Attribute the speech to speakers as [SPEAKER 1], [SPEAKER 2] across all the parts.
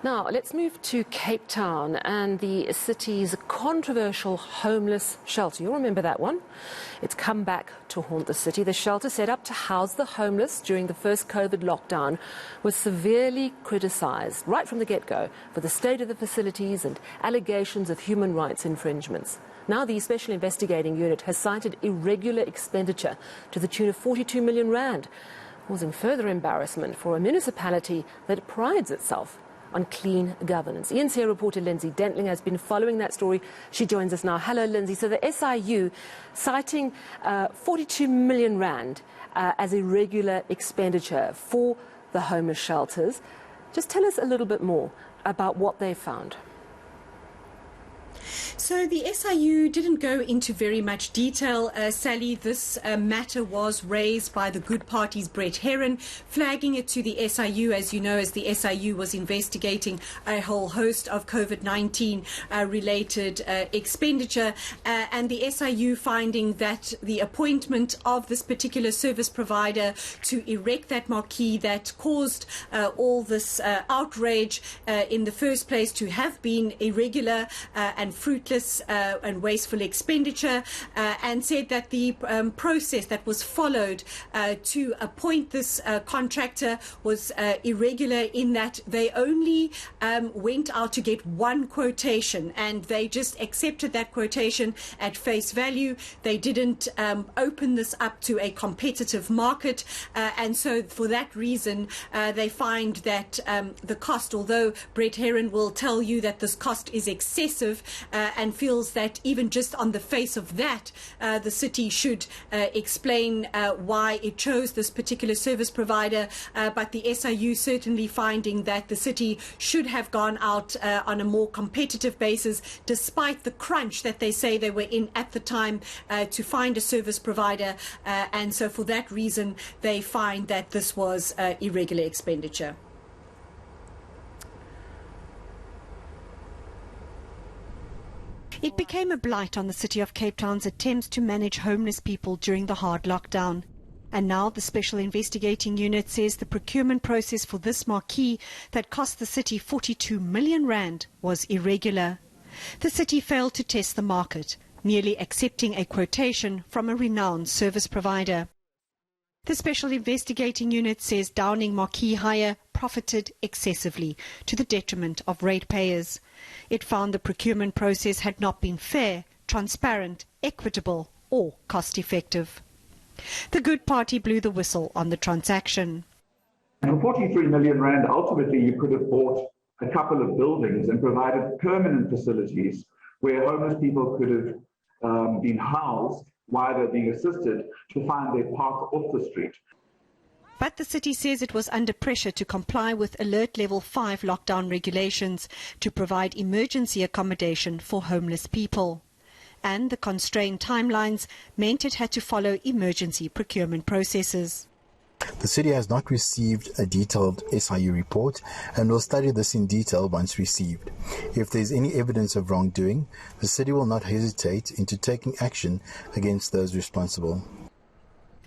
[SPEAKER 1] Now, let's move to Cape Town and the city's controversial homeless shelter. You'll remember that one. It's come back to haunt the city. The shelter set up to house the homeless during the first COVID lockdown was severely criticised right from the get-go for the state of the facilities and allegations of human rights infringements. Now the Special Investigating Unit has cited irregular expenditure to the tune of 42 million rand, causing further embarrassment for a municipality that prides itself on clean governance. eNCA reporter Lindsay Dentlinger has been following that story. She joins us now. Hello, Lindsay. So the SIU citing 42 million rand as irregular expenditure for the homeless shelters. Just tell us a little bit more about what they found.
[SPEAKER 2] So the SIU didn't go into very much detail, Sally. This matter was raised by the Good Party's Brett Heron, flagging it to the SIU, as you know, as the SIU was investigating a whole host of COVID-19 related expenditure, and the SIU finding that the appointment of this particular service provider to erect that marquee that caused all this outrage in the first place to have been irregular and fruitless and wasteful expenditure, and said that the process that was followed to appoint this contractor was irregular in that they only went out to get one quotation and they just accepted that quotation at face value. They didn't open this up to a competitive market, and so for that reason they find that the cost, although Brett Heron will tell you that this cost is excessive, and feels that even just on the face of that, the city should explain why it chose this particular service provider, but the SIU certainly finding that the city should have gone out on a more competitive basis, despite the crunch that they say they were in at the time to find a service provider, and so for that reason they find that this was irregular expenditure. It became a blight on the City of Cape Town's attempts to manage homeless people during the hard lockdown. And now the Special Investigating Unit says the procurement process for this marquee that cost the city 42 million rand was irregular. The city failed to test the market, merely accepting a quotation from a renowned service provider. The Special Investigating Unit says Downing Marquee Hire profited excessively to the detriment of ratepayers. It found the procurement process had not been fair, transparent, equitable or cost-effective. The Good Party blew the whistle on the transaction.
[SPEAKER 3] For 43 million rand, ultimately you could have bought a couple of buildings and provided permanent facilities where homeless people could have been housed while they're being assisted to find their path off the street.
[SPEAKER 2] But the city says it was under pressure to comply with Alert Level 5 lockdown regulations to provide emergency accommodation for homeless people. And the constrained timelines meant it had to follow emergency procurement processes.
[SPEAKER 4] The city has not received a detailed SIU report and will study this in detail once received. If there is any evidence of wrongdoing, the city will not hesitate into taking action against those responsible.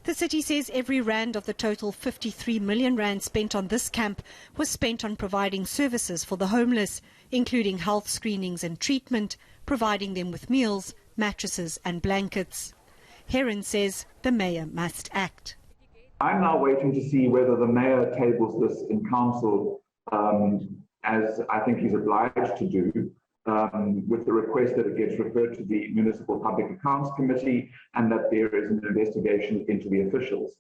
[SPEAKER 2] The city says every rand of the total 53 million rand spent on this camp was spent on providing services for the homeless, including health screenings and treatment, providing them with meals, mattresses and blankets. Heron says the mayor must act.
[SPEAKER 3] I'm now waiting to see whether the mayor tables this in council, as I think he's obliged to do, with the request that it gets referred to the Municipal Public Accounts Committee and that there is an investigation into the officials.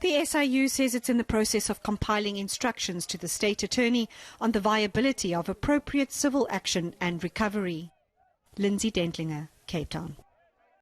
[SPEAKER 2] The SIU says it's in the process of compiling instructions to the State Attorney on the viability of appropriate civil action and recovery. Lindsay Dentlinger, Cape Town.